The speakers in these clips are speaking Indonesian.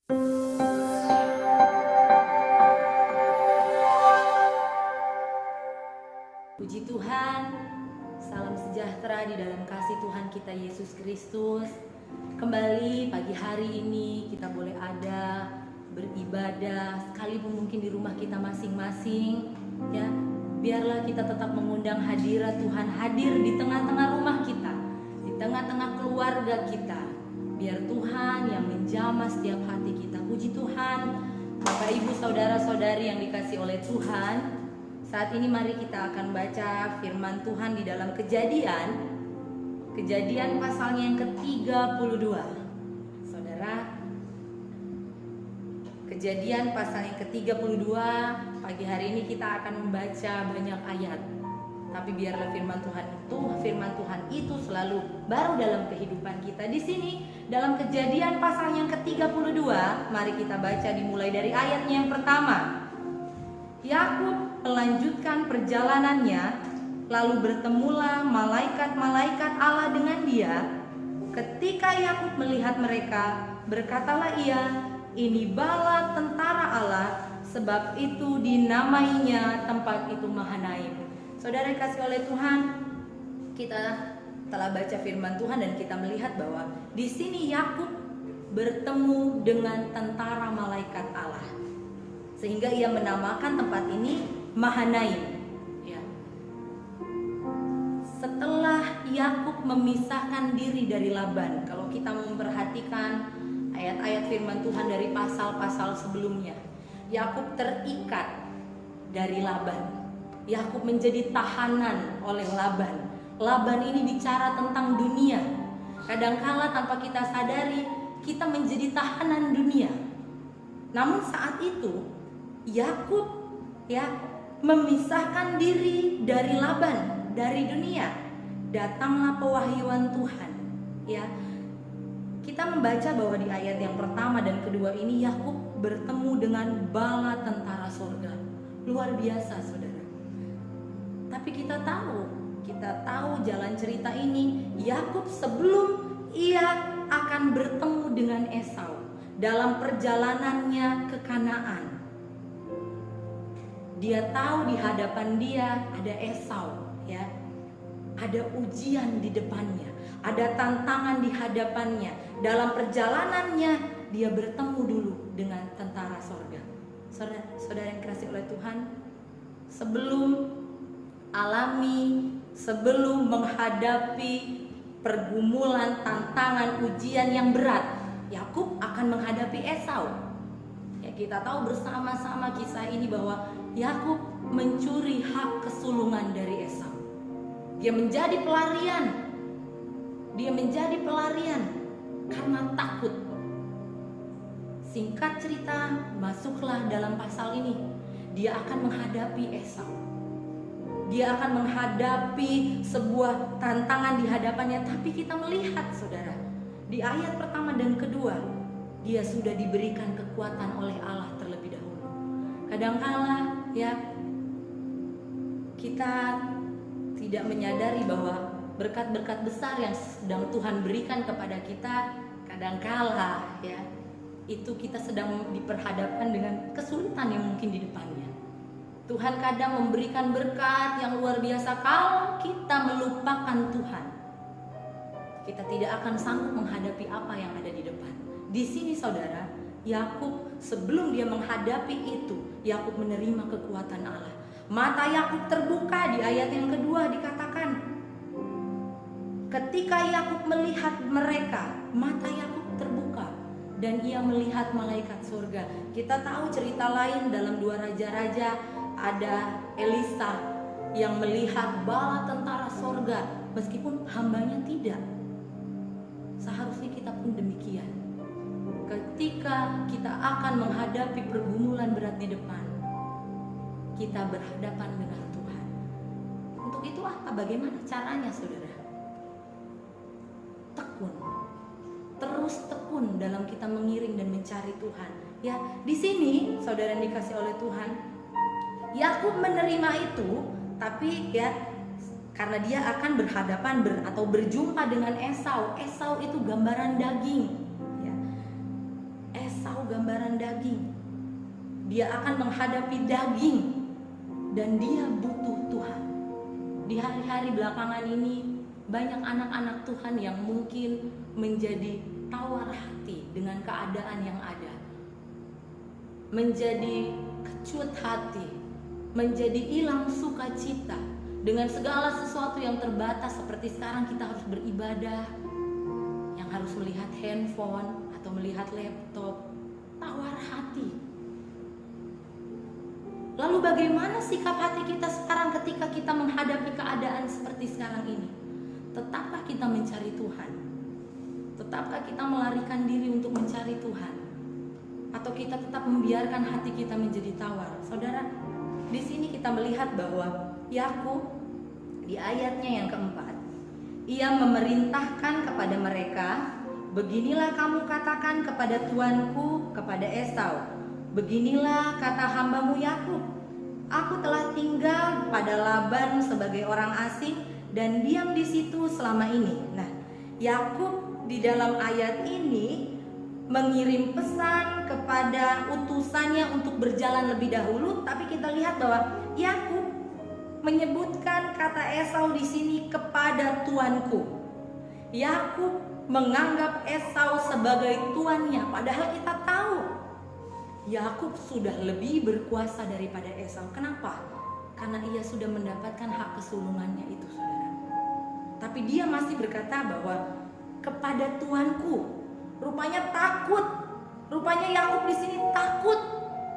Puji Tuhan, salam sejahtera di dalam kasih Tuhan kita Yesus Kristus. Kembali pagi hari ini kita boleh ada beribadah, sekalipun mungkin di rumah kita masing-masing, ya. Biarlah kita tetap mengundang hadirat Tuhan hadir di tengah-tengah rumah kita, di tengah-tengah keluarga kita. Biar Tuhan yang menjamah setiap hati kita. Puji Tuhan, Bapak Ibu saudara-saudari yang dikasihi oleh Tuhan. Saat ini mari kita akan baca firman Tuhan di dalam Kejadian pasalnya yang ke-32. Saudara, Kejadian pasal yang ke-32. Pagi hari ini kita akan membaca banyak ayat. Tapi biarlah firman Tuhan itu selalu baru dalam kehidupan kita. Di sini dalam Kejadian pasal yang ke-32, mari kita baca dimulai dari ayatnya yang pertama. Yakub melanjutkan perjalanannya, lalu bertemulah malaikat-malaikat Allah dengan dia. Ketika Yakub melihat mereka, berkatalah ia, "Ini bala tentara Allah," sebab itu dinamainya tempat itu Mahanaim. Saudara dikasihi oleh Tuhan, kita telah baca firman Tuhan dan kita melihat bahwa di sini Yakub bertemu dengan tentara malaikat Allah, sehingga ia menamakan tempat ini Mahanaim. Ya. Setelah Yakub memisahkan diri dari Laban, kalau kita memperhatikan ayat-ayat firman Tuhan dari pasal-pasal sebelumnya, Yakub terikat dari Laban. Yakub menjadi tahanan oleh Laban. Laban ini bicara tentang dunia. Kadangkala tanpa kita sadari, kita menjadi tahanan dunia. Namun saat itu Yakub memisahkan diri dari Laban, dari dunia. Datanglah pewahyuan Tuhan. Ya. Kita membaca bahwa di ayat yang pertama dan kedua ini Yakub bertemu dengan bala tentara surga. Luar biasa, Saudara. Tapi kita tahu jalan cerita ini. Yakub sebelum ia akan bertemu dengan Esau dalam perjalanannya ke Kanaan, dia tahu di hadapan dia ada Esau, ya. Ada ujian di depannya, ada tantangan di hadapannya. Dalam perjalanannya dia bertemu dulu dengan tentara sorga. Saudara yang dikasihi oleh Tuhan, sebelum menghadapi pergumulan, tantangan, ujian yang berat, Yakub akan menghadapi Esau. Ya, kita tahu bersama-sama kisah ini bahwa Yakub mencuri hak kesulungan dari Esau. Dia menjadi pelarian karena takut. Singkat cerita, masuklah dalam pasal ini. Dia akan menghadapi Esau. Dia akan menghadapi sebuah tantangan di hadapannya. Tapi kita melihat, saudara, di ayat pertama dan kedua, dia sudah diberikan kekuatan oleh Allah terlebih dahulu. Kadangkala ya kita tidak menyadari bahwa berkat-berkat besar yang sedang Tuhan berikan kepada kita, kadangkala ya itu kita sedang diperhadapkan dengan kesulitan yang mungkin di depannya. Tuhan kadang memberikan berkat yang luar biasa. Kalau kita melupakan Tuhan, kita tidak akan sanggup menghadapi apa yang ada di depan. Di sini saudara, Yakub sebelum dia menghadapi itu, Yakub menerima kekuatan Allah. Mata Yakub terbuka. Di ayat yang kedua dikatakan, ketika Yakub melihat mereka, mata Yakub terbuka dan ia melihat malaikat surga. Kita tahu cerita lain dalam 2 Raja-Raja, ada Elisa yang melihat bala tentara surga meskipun hambanya tidak. Seharusnya kita pun demikian. Ketika kita akan menghadapi pergumulan berat di depan, kita berhadapan dengan Tuhan. Untuk itu apa? Bagaimana caranya, saudara? Tekun. Terus tekun dalam kita mengiring dan mencari Tuhan. Ya, di sini saudara yang dikasih oleh Tuhan, Yakub menerima itu, tapi ya karena dia akan berhadapan atau berjumpa dengan Esau. Esau itu gambaran daging. Ya. Esau Esau gambaran daging. Dia akan menghadapi daging dan dia butuh Tuhan. Di hari-hari belakangan ini banyak anak-anak Tuhan yang mungkin menjadi tawar hati dengan keadaan yang ada, menjadi kecut hati, menjadi hilang sukacita dengan segala sesuatu yang terbatas. Seperti sekarang kita harus beribadah, yang harus melihat handphone atau melihat laptop, tawar hati. Lalu bagaimana sikap hati kita sekarang ketika kita menghadapi keadaan seperti sekarang ini? Tetapkah kita mencari Tuhan? Tetapkah kita melarikan diri untuk mencari Tuhan? Atau kita tetap membiarkan hati kita menjadi tawar? Saudara, di sini kita melihat bahwa Yakub di ayatnya yang keempat, ia memerintahkan kepada mereka, beginilah kamu katakan kepada tuanku, kepada Esau, beginilah kata hambamu Yakub, aku telah tinggal pada Laban sebagai orang asing dan diam di situ selama ini. Nah, Yakub di dalam ayat ini mengirim pesan kepada utusannya untuk berjalan lebih dahulu, tapi kita lihat bahwa Yakub menyebutkan kata Esau di sini kepada tuanku. Yakub menganggap Esau sebagai tuannya, padahal kita tahu Yakub sudah lebih berkuasa daripada Esau. Kenapa? Karena ia sudah mendapatkan hak kesulungannya itu, saudara. Tapi dia masih berkata bahwa kepada tuanku. Rupanya takut. Rupanya Yakub di sini takut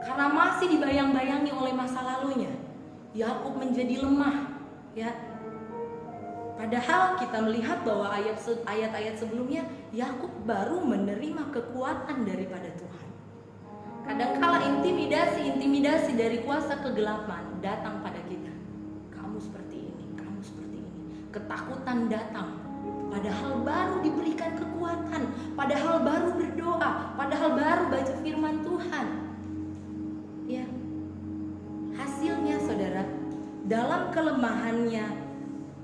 karena masih dibayang-bayangi oleh masa lalunya. Yakub menjadi lemah, ya. Padahal kita melihat bahwa ayat-ayat sebelumnya Yakub baru menerima kekuatan daripada Tuhan. Kadangkala intimidasi dari kuasa kegelapan datang pada kita. Kamu seperti ini, kamu seperti ini. Ketakutan datang. Padahal baru diberikan kekuatan, padahal baru berdoa, padahal baru baca firman Tuhan. Ya. Hasilnya saudara, dalam kelemahannya,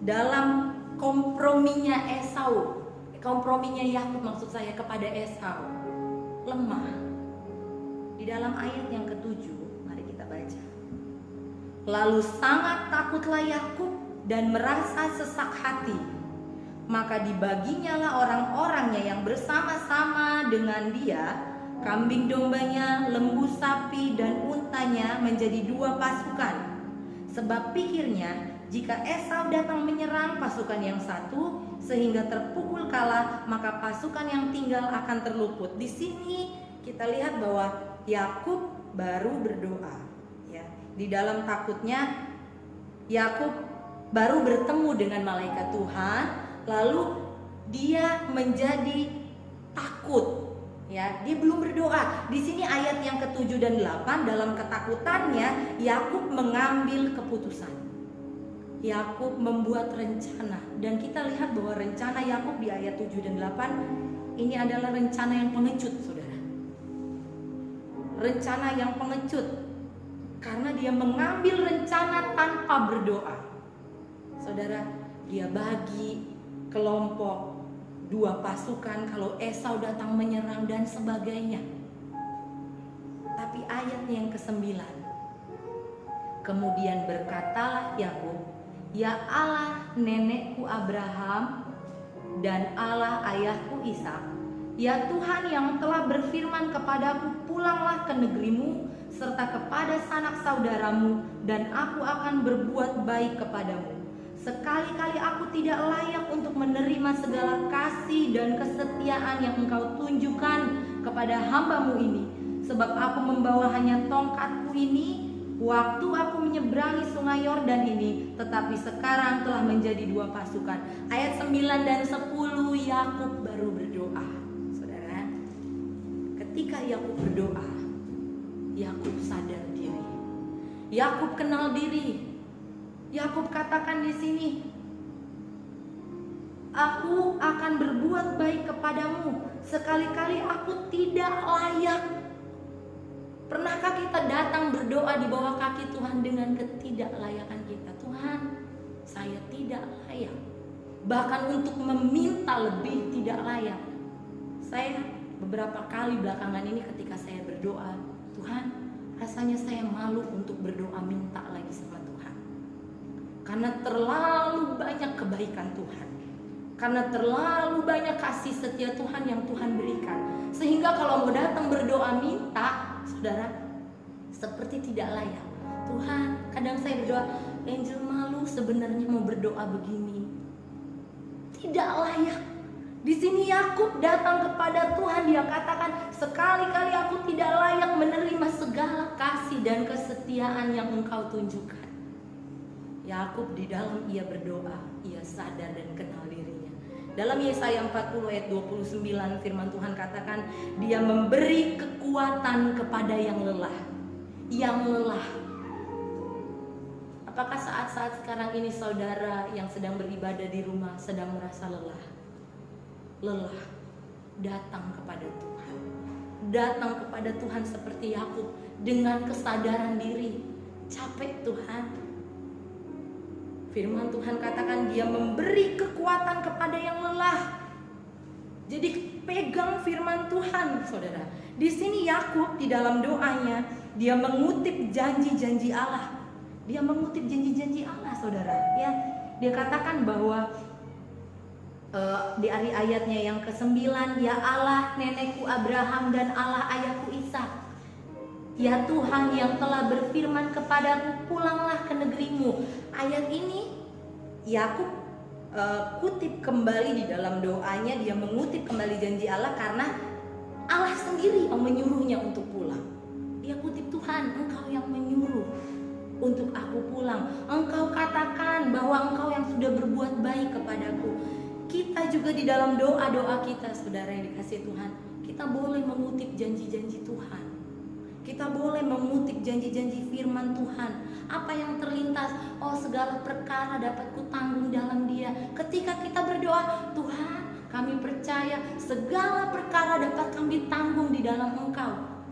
dalam komprominya Yakub maksud saya kepada Esau, lemah. Di dalam ayat yang ke-7, mari kita baca. Lalu sangat takutlah Yakub dan merasa sesak hati. Maka dibaginya lah orang-orangnya yang bersama-sama dengan dia, kambing dombanya, lembu sapi dan untanya menjadi 2 pasukan. Sebab pikirnya, jika Esau datang menyerang pasukan yang satu sehingga terpukul kalah, maka pasukan yang tinggal akan terluput. Di sini kita lihat bahwa Yakub baru berdoa, ya. Di dalam takutnya Yakub baru bertemu dengan malaikat Tuhan. Lalu dia menjadi takut, ya. Dia belum berdoa. Di sini ayat yang ke-7 dan 8, dalam ketakutannya Yakub mengambil keputusan. Yakub membuat rencana, dan kita lihat bahwa rencana Yakub di ayat 7 dan 8 ini adalah rencana yang pengecut, saudara. Rencana yang pengecut karena dia mengambil rencana tanpa berdoa. Saudara, dia bagi kelompok 2 pasukan kalau Esau datang menyerang dan sebagainya. Tapi ayatnya yang ke-9, kemudian berkatalah Yakub, ya Allah nenekku Abraham dan Allah ayahku Ishak, ya Tuhan yang telah berfirman kepadaku, pulanglah ke negerimu serta kepada sanak saudaramu, dan aku akan berbuat baik kepadamu. Sekali-kali aku tidak layak untuk menerima segala kasih dan kesetiaan yang engkau tunjukkan kepada hambamu ini, sebab aku membawa hanya tongkatku ini waktu aku menyeberangi sungai Yordan ini, tetapi sekarang telah menjadi 2 pasukan. Ayat 9 dan 10 Yakub baru berdoa. Saudara, ketika Yakub berdoa, Yakub sadar diri. Yakub kenal diri. Yakub katakan di sini, aku akan berbuat baik kepadamu. Sekali-kali aku tidak layak. Pernahkah kita datang berdoa di bawah kaki Tuhan dengan ketidaklayakan kita? Tuhan, saya tidak layak. Bahkan untuk meminta lebih tidak layak. Saya beberapa kali belakangan ini ketika saya berdoa, Tuhan, rasanya saya malu untuk berdoa minta lagi sama Tuhan. Karena terlalu banyak kebaikan Tuhan. Karena terlalu banyak kasih setia Tuhan yang Tuhan berikan. Sehingga kalau mau datang berdoa minta, saudara, seperti tidak layak. Tuhan, kadang saya berdoa, Angel malu sebenarnya mau berdoa begini. Tidak layak. Di sini Yakub datang kepada Tuhan, dia katakan, sekali-kali aku tidak layak menerima segala kasih dan kesetiaan yang Engkau tunjukkan. Yakub di dalam ia berdoa, ia sadar dan kenal dirinya. Dalam Yesaya 40 ayat 29 firman Tuhan katakan, dia memberi kekuatan kepada yang lelah. Yang lelah. Apakah saat-saat sekarang ini saudara yang sedang beribadah di rumah sedang merasa lelah? Lelah. Datang kepada Tuhan. Datang kepada Tuhan seperti Yakub dengan kesadaran diri. Capek Tuhan. Firman Tuhan katakan dia memberi kekuatan kepada yang lelah. Jadi pegang firman Tuhan, saudara. Di sini Yakub di dalam doanya dia mengutip janji-janji Allah. Dia mengutip janji-janji Allah, saudara. Ya, dia katakan bahwa di ayatnya yang ke-9, ya Allah nenekku Abraham dan Allah ayahku Ishak. Ya Tuhan yang telah berfirman kepadaku, pulanglah ke negerimu. Ayat ini Yakub kutip kembali di dalam doanya, dia mengutip kembali janji Allah karena Allah sendiri yang menyuruhnya untuk pulang. Dia kutip, Tuhan, Engkau yang menyuruh untuk aku pulang. Engkau katakan bahwa Engkau yang sudah berbuat baik kepadaku. Kita juga di dalam doa-doa kita, saudara yang dikasihi Tuhan, kita boleh mengutip janji-janji Tuhan. Kita boleh mengutip janji-janji firman Tuhan. Apa yang terlintas, oh segala perkara dapat kutanggung dalam Dia. Ketika kita berdoa, Tuhan, kami percaya segala perkara dapat kami tanggung di dalam Engkau.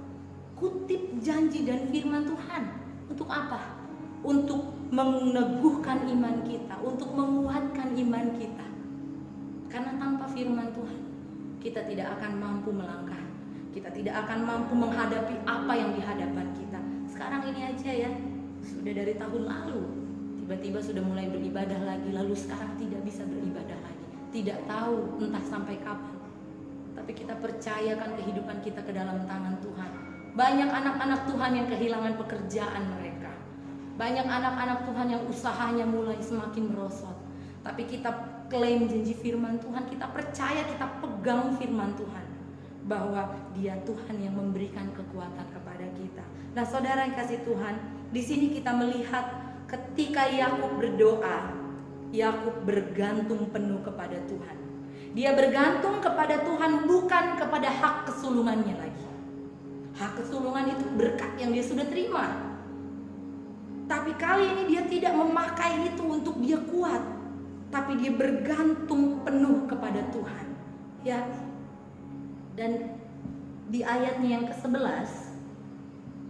Kutip janji dan firman Tuhan. Untuk apa? Untuk meneguhkan iman kita, untuk menguatkan iman kita. Karena tanpa firman Tuhan, kita tidak akan mampu melangkah. Kita tidak akan mampu menghadapi apa yang di hadapan kita. Sekarang ini aja ya, sudah dari tahun lalu, tiba-tiba sudah mulai beribadah lagi, lalu sekarang tidak bisa beribadah lagi. Tidak tahu entah sampai kapan. Tapi kita percayakan kehidupan kita ke dalam tangan Tuhan. Banyak anak-anak Tuhan yang kehilangan pekerjaan mereka. Banyak anak-anak Tuhan yang usahanya mulai semakin merosot. Tapi kita klaim janji firman Tuhan, kita percaya, kita pegang firman Tuhan, bahwa Dia Tuhan yang memberikan kekuatan kepada kita. Nah, saudara yang kasih Tuhan, di sini kita melihat ketika Yakub berdoa, Yakub bergantung penuh kepada Tuhan. Dia bergantung kepada Tuhan bukan kepada hak kesulungannya lagi. Hak kesulungan itu berkat yang dia sudah terima. Tapi kali ini dia tidak memakai itu untuk dia kuat, tapi dia bergantung penuh kepada Tuhan. Ya. Dan di ayatnya yang ke-11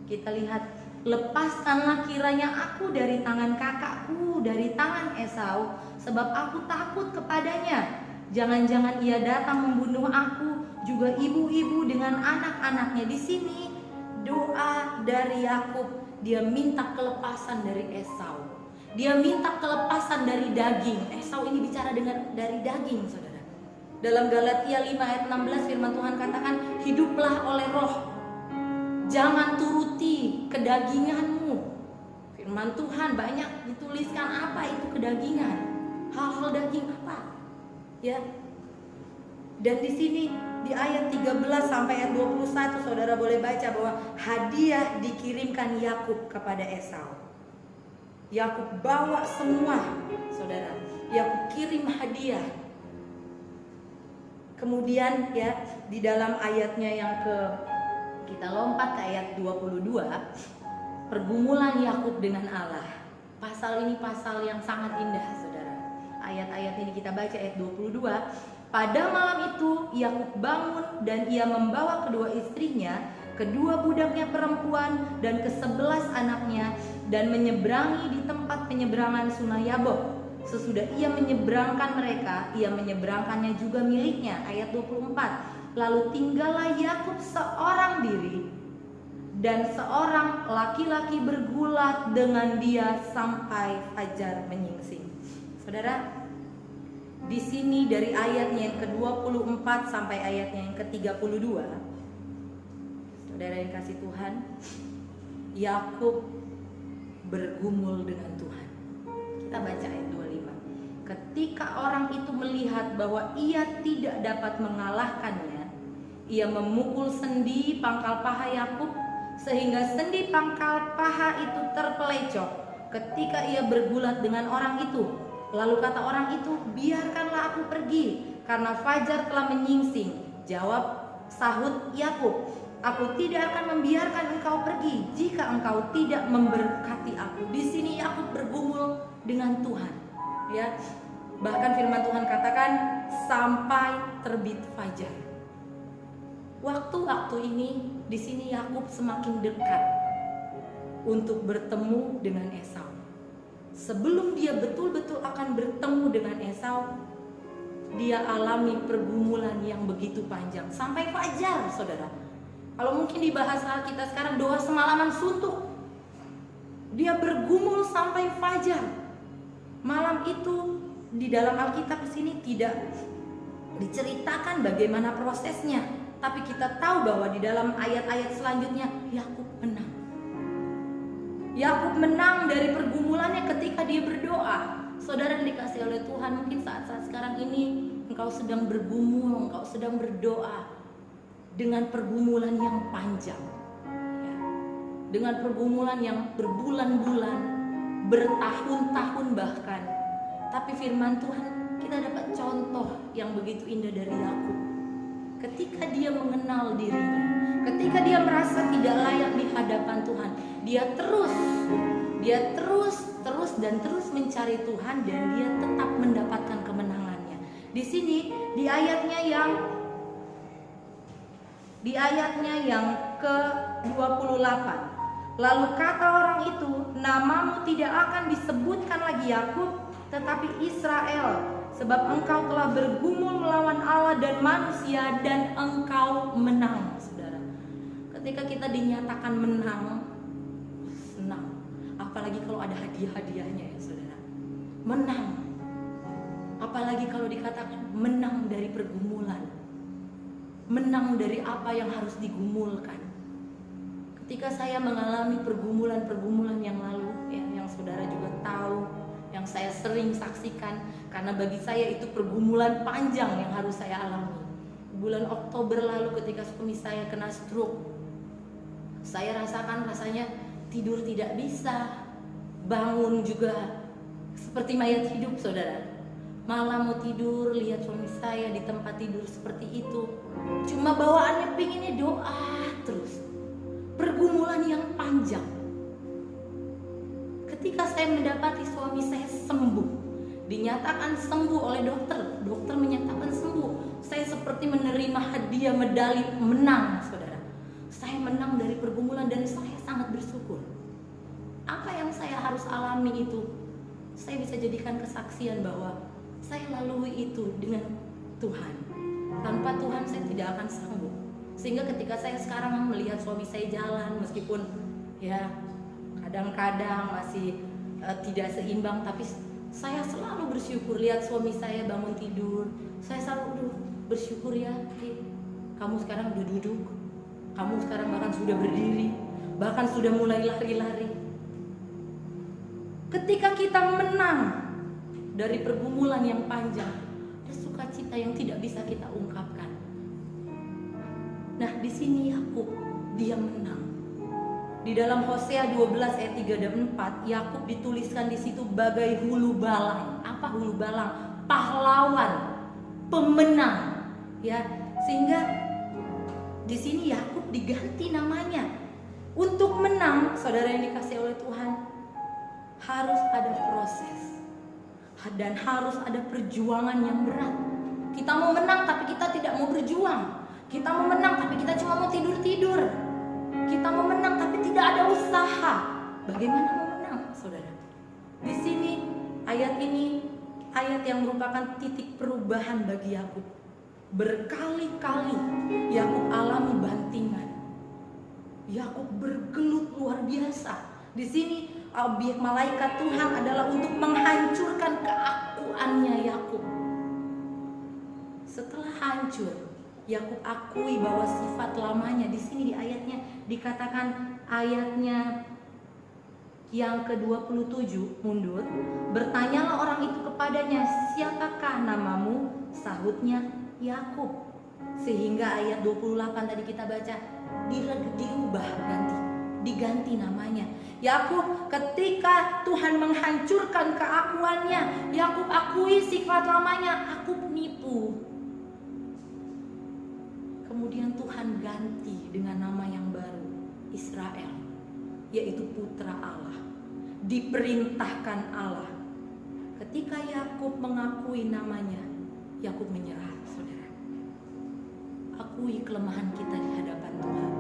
kita lihat, lepaskanlah kiranya aku dari tangan kakakku, dari tangan Esau, sebab aku takut kepadanya. Jangan-jangan ia datang membunuh aku, juga ibu-ibu dengan anak-anaknya. Di sini doa dari Yakub, dia minta kelepasan dari Esau. Dia minta kelepasan dari daging. Esau ini bicara dari daging, saudara. Dalam Galatia 5 ayat 16 firman Tuhan katakan, hiduplah oleh roh, jangan turuti kedaginganmu. Firman Tuhan banyak dituliskan apa itu kedagingan, hal-hal daging apa, ya. Dan di sini di ayat 13 sampai ayat 21 saudara boleh baca bahwa hadiah dikirimkan Yakub kepada Esau. Yakub bawa semua, saudara. Yakub kirim hadiah. Kemudian ya di dalam ayatnya yang kita lompat ke ayat 22, pergumulan Yakub dengan Allah. Pasal ini pasal yang sangat indah, saudara. Ayat-ayat ini kita baca ayat 22. Pada malam itu Yakub bangun dan ia membawa kedua istrinya, kedua budaknya perempuan dan ke-11 anaknya, dan menyeberangi di tempat penyeberangan Sungai Yabok. Sesudah ia menyeberangkan mereka, ia menyeberangkannya juga miliknya. Ayat 24. Lalu tinggallah Yakub seorang diri, dan seorang laki-laki bergulat dengan dia sampai fajar menyingsing. Saudara, di sini dari ayatnya yang ke-24 sampai ayatnya yang ke-32, saudara yang kasih Tuhan, Yakub bergumul dengan Tuhan. Kita baca ayat 25. Ketika orang itu melihat bahwa ia tidak dapat mengalahkannya, ia memukul sendi pangkal paha Yakub sehingga sendi pangkal paha itu terpelecok ketika ia bergulat dengan orang itu. Lalu kata orang itu, biarkanlah aku pergi karena fajar telah menyingsing. Sahut Yakub, aku tidak akan membiarkan engkau pergi jika engkau tidak memberkati aku. Di sini Yakub bergumul dengan Tuhan, ya. Bahkan firman Tuhan katakan sampai terbit fajar. Waktu-waktu ini di sini Yakub semakin dekat untuk bertemu dengan Esau. Sebelum dia betul-betul akan bertemu dengan Esau, dia alami pergumulan yang begitu panjang sampai fajar, saudara. Kalau mungkin di bahasa kita sekarang, doa semalaman suntuk. Dia bergumul sampai fajar. Malam itu di dalam Alkitab di sini tidak diceritakan bagaimana prosesnya, tapi kita tahu bahwa di dalam ayat-ayat selanjutnya Yakub menang. Yakub menang dari pergumulannya ketika dia berdoa. Saudara yang dikasih oleh Tuhan, mungkin saat-saat sekarang ini engkau sedang bergumul, engkau sedang berdoa dengan pergumulan yang panjang, ya. Dengan pergumulan yang berbulan-bulan, bertahun-tahun bahkan. Tapi firman Tuhan, kita dapat contoh yang begitu indah dari Yakub. Ketika dia mengenal dirinya, ketika dia merasa tidak layak di hadapan Tuhan, dia terus mencari Tuhan, dan dia tetap mendapatkan kemenangannya. Di sini di ayatnya yang ke-28, lalu kata orang itu, namamu tidak akan disebutkan lagi Yakub, tetapi Israel, sebab engkau telah bergumul melawan Allah dan manusia, dan engkau menang. Saudara, ketika kita dinyatakan menang, senang. Apalagi kalau ada hadiah-hadiahnya, ya saudara. Menang. Apalagi kalau dikatakan menang dari pergumulan, menang dari apa yang harus digumulkan. Ketika saya mengalami pergumulan-pergumulan yang lalu, ya, yang saudara juga tahu, yang saya sering saksikan, karena bagi saya itu pergumulan panjang yang harus saya alami. Bulan Oktober lalu ketika suami saya kena stroke, saya rasakan rasanya tidur tidak bisa, bangun juga seperti mayat hidup, saudara. Malam mau tidur, lihat suami saya di tempat tidur seperti itu, cuma bawaannya pinginnya doa terus. Pergumulan yang panjang. Ketika saya mendapati suami saya sembuh, dinyatakan sembuh oleh dokter menyatakan sembuh, saya seperti menerima hadiah medali menang, saudara. Saya menang dari pergumulan dan saya sangat bersyukur. Apa yang saya harus alami itu, saya bisa jadikan kesaksian bahwa saya lalui itu dengan Tuhan. Tanpa Tuhan saya tidak akan sanggup. Sehingga ketika saya sekarang melihat suami saya jalan, meskipun ya kadang-kadang masih tidak seimbang, tapi saya selalu bersyukur lihat suami saya bangun tidur. Saya selalu bersyukur, ya, kamu sekarang udah duduk, kamu sekarang bahkan sudah berdiri, bahkan sudah mulai lari-lari. Ketika kita menang dari pergumulan yang panjang, ada sukacita yang tidak bisa kita ungkapkan. Nah, di sini Yakub dia menang. Di dalam Hosea 12 ayat 3 dan 4, Yakub dituliskan di situ bagai hulu balang. Apa hulu balang? Pahlawan, pemenang, ya. Sehingga di sini Yakub diganti namanya. Untuk menang, saudara yang dikasih oleh Tuhan, harus ada proses dan harus ada perjuangan yang berat. Kita mau menang tapi kita tidak mau berjuang. Kita mau menang tapi kita cuma mau tidur-tidur. Kita mau menang tapi tidak ada usaha. Bagaimana mau menang, saudara? Di sini ayat ini ayat yang merupakan titik perubahan bagi Yakub. Berkali-kali Yakub alami bantingan. Yakub bergelut luar biasa. Di sini objek malaikat Tuhan adalah untuk menghancurkan keakuannya Yakub. Setelah hancur, Yakub akui bahwa sifat lamanya, di sini di ayatnya dikatakan, ayatnya yang ke-27 mundur, bertanyalah orang itu kepadanya, siapakah namamu? Sahutnya, Yakub. Sehingga ayat 28 tadi kita baca diubah, diganti namanya. Yakub ketika Tuhan menghancurkan keakuannya, Yakub akui sifat lamanya, aku penipu. Kemudian Tuhan ganti dengan nama yang baru, Israel, yaitu putra Allah, diperintahkan Allah. Ketika Yakub mengakui namanya, Yakub menyerah, saudara. Akui kelemahan kita di hadapan Tuhan.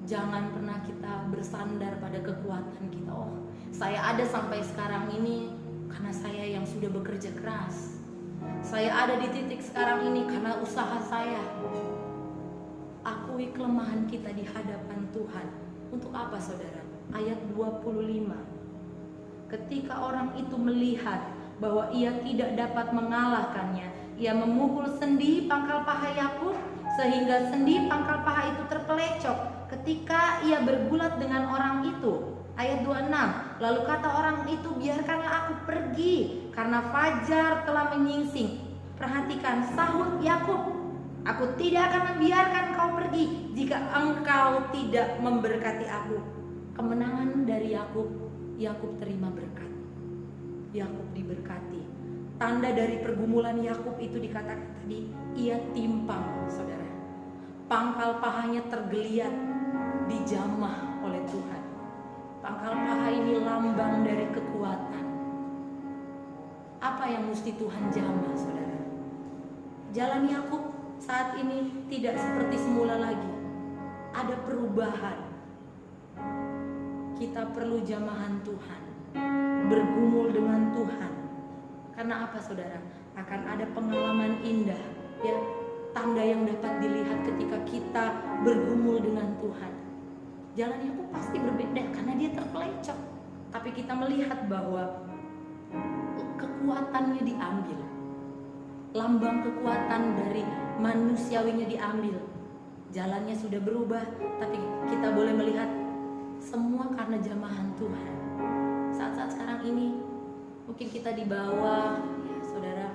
Jangan pernah kita bersandar pada kekuatan kita. Oh, saya ada sampai sekarang ini karena saya yang sudah bekerja keras. Saya ada di titik sekarang ini karena usaha saya. Akui kelemahan kita di hadapan Tuhan. Untuk apa, saudara? Ayat 25. Ketika orang itu melihat bahwa ia tidak dapat mengalahkannya, ia memukul sendi pangkal paha Yakub sehingga sendi pangkal paha itu terpelecok ketika ia bergulat dengan orang itu. Ayat 26, lalu kata orang itu, biarkanlah aku pergi karena fajar telah menyingsing. Perhatikan, sahut Yakub, aku tidak akan membiarkan kau pergi jika engkau tidak memberkati aku. Kemenangan dari Yakub, Yakub terima berkat. Yakub diberkati. Tanda dari pergumulan Yakub itu dikatakan tadi, ia timpang, saudara. Pangkal pahanya tergeliat, dijamah oleh Tuhan. Pangkal paha ini lambang dari kekuatan. Apa yang mesti Tuhan jamah, saudara? Jalan Yakub saat ini tidak seperti semula lagi. Ada perubahan. Kita perlu jamahan Tuhan, bergumul dengan Tuhan. Karena apa, saudara? Akan ada pengalaman indah, ya, tanda yang dapat dilihat ketika kita bergumul dengan Tuhan. Jalan Yakub pasti berbeda karena dia terpelecok. Tapi kita melihat bahwa kekuatannya diambil. Lambang kekuatan dari manusiawinya diambil. Jalannya sudah berubah, tapi kita boleh melihat semua karena jamahan Tuhan. Saat-saat sekarang ini mungkin kita dibawa, ya saudara,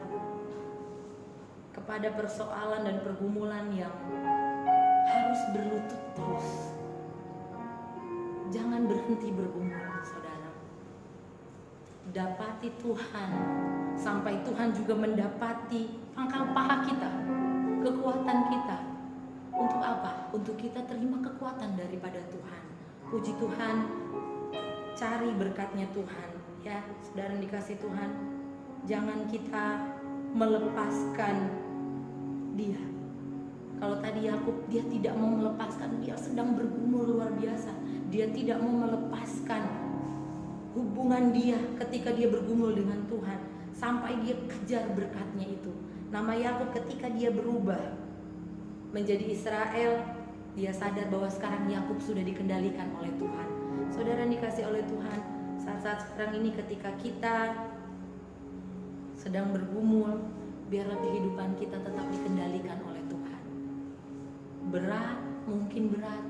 kepada persoalan dan pergumulan yang harus berlutut terus. Jangan berhenti bergumul, saudara. Dapati Tuhan, sampai Tuhan juga mendapati pangkal paha kita, kekuatan kita. Untuk apa? Untuk kita terima kekuatan daripada Tuhan. Puji Tuhan, cari berkatnya Tuhan, ya saudara dikasih Tuhan. Jangan kita melepaskan dia. Kalau tadi Yakub, dia tidak mau melepaskan, dia sedang bergumul luar biasa. Dia tidak mau melepaskan hubungan dia ketika dia bergumul dengan Tuhan, sampai dia kejar berkatnya itu. Nama Yakub ketika dia berubah menjadi Israel, dia sadar bahwa sekarang Yakub sudah dikendalikan oleh Tuhan. Saudara dikasih oleh Tuhan, saat-saat sekarang ini ketika kita sedang bergumul, biarlah kehidupan kita tetap dikendalikan oleh Tuhan. Berat, mungkin berat,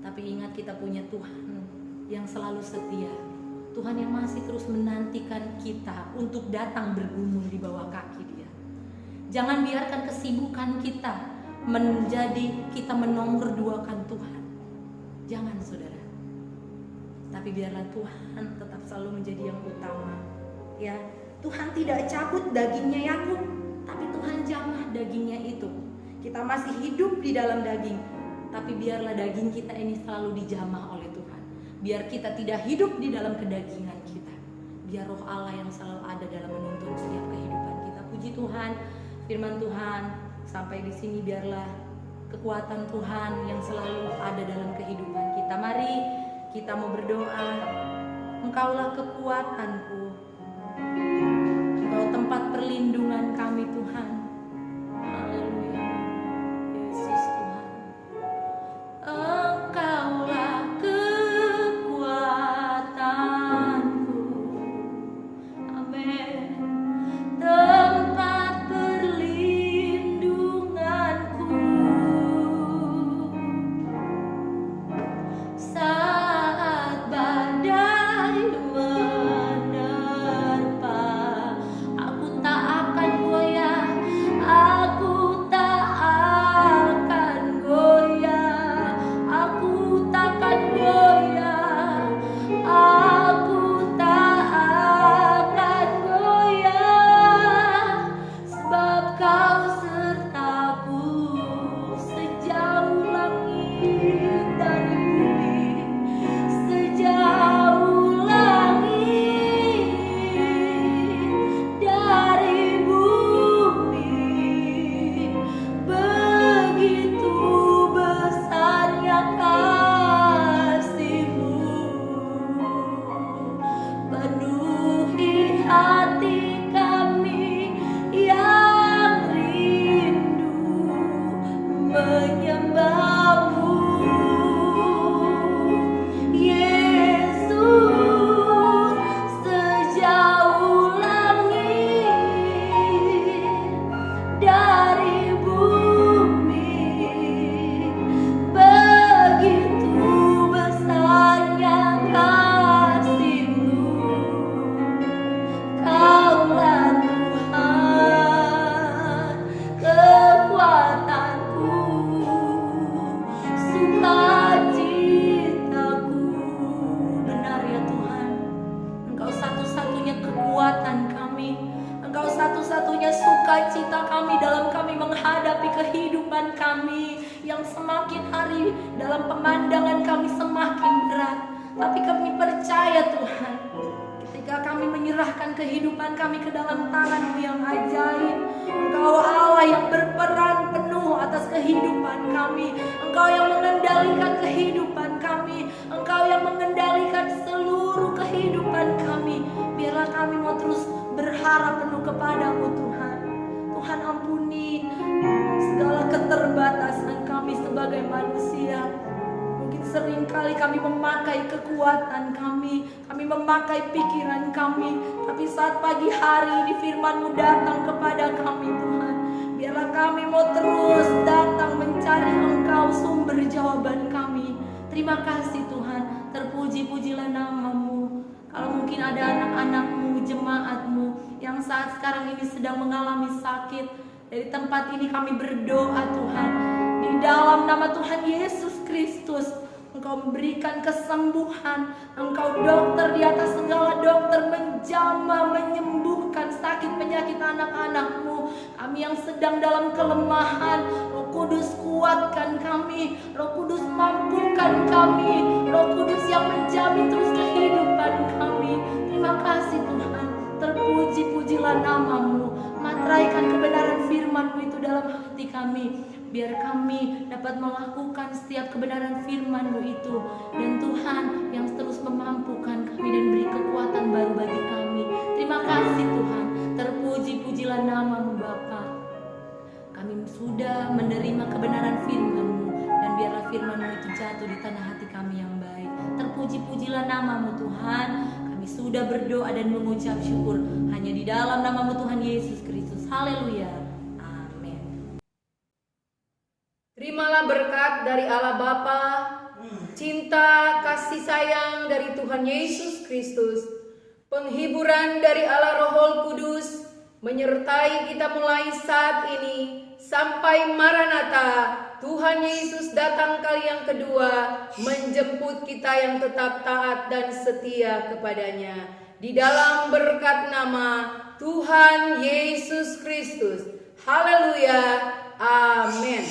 tapi ingat kita punya Tuhan yang selalu setia. Tuhan yang masih terus menantikan kita untuk datang bergumul di bawah kaki Dia. Jangan biarkan kesibukan kita menjadi kita menomorduakan Tuhan. Jangan, saudara. Tapi biarlah Tuhan tetap selalu menjadi yang utama. Ya, Tuhan tidak cabut dagingnya Yakub, tapi Tuhan jamah dagingnya itu. Kita masih hidup di dalam daging, tapi biarlah daging kita ini selalu dijamah oleh Tuhan. Biar kita tidak hidup di dalam kedagingan kita. Biar roh Allah yang selalu ada dalam menuntun setiap kehidupan kita. Puji Tuhan, firman Tuhan sampai di sini, biarlah kekuatan Tuhan yang selalu ada dalam kehidupan kita. Mari kita mau berdoa. Engkaulah kekuatanku, Engkau tempat perlindungan kami Tuhan. Engkau sertaku sejauh langit dari bumi, sejauh langit dari bumi. Begitu besarnya kasih-Mu, penuhi hati kami yang rindu menyembah-Mu. Yesus, sejauh langit dari bumi, begitu besarnya kasih-Mu. Kaulah Tuhan, kekuatanku, sukacitaku. Benar ya Tuhan, Engkau satu-satunya kekuatan kami, Engkau satu-satunya sukacita kami dalam kami menghadapi kehidupan kami yang semakin hari dalam pemandangan kami semakin berat. Tapi kami percaya Tuhan, ketika kami menyerahkan kehidupan kami ke dalam tangan-Mu yang ajaib, Engkau Allah yang berperan penuh atas kehidupan kami. Engkau yang mengendalikan kehidupan kami, Engkau yang mengendalikan seluruh kehidupan kami. Biarlah kami mau terus berharap penuh kepada-Mu Tuhan. Tuhan, ampuni segala keterbatasan kami sebagai manusia. Mungkin seringkali kami memakai kekuatan kami memakai pikiran kami. Tapi saat pagi hari ini firman-Mu datang kepada kami Tuhan, biarlah kami mau terus datang mencari Engkau sumber jawaban kami. Terima kasih Tuhan, terpuji-pujilah nama-Mu. Kalau mungkin ada anak-anak-Mu, jemaat-Mu yang saat sekarang ini sedang mengalami sakit, dari tempat ini kami berdoa Tuhan, di dalam nama Tuhan Yesus Kristus, Engkau memberikan kesembuhan. Engkau dokter di atas segala dokter, menjamah, menyembuhkan sakit penyakit anak-anak-Mu. Kami yang sedang dalam kelemahan, Roh Kudus kuatkan kami, Roh Kudus mampukan kami, Roh Kudus yang menjamin terus kehidupan kami. Terima kasih Tuhan, terpuji-pujilah nama-Mu. Materaikan kebenaran firman-Mu itu dalam hati kami, biar kami dapat melakukan setiap kebenaran firman-Mu itu. Dan Tuhan yang terus memampukan kami dan beri kekuatan baru bagi kami. Terima kasih Tuhan, terpuji-pujilah nama-Mu Bapa. Kami sudah menerima kebenaran firman-Mu, dan biarlah firman-Mu itu jatuh di tanah hati kami yang baik. Terpuji-pujilah nama-Mu Tuhan. Kami sudah berdoa dan mengucap syukur hanya di dalam nama-Mu Tuhan Yesus Kristus. Haleluya. Terimalah berkat dari Allah Bapa, cinta kasih sayang dari Tuhan Yesus Kristus, penghiburan dari Allah Roh Kudus, menyertai kita mulai saat ini sampai Maranatha. Tuhan Yesus datang kali yang kedua, menjemput kita yang tetap taat dan setia kepadanya. Di dalam berkat nama Tuhan Yesus Kristus. Haleluya. Amin.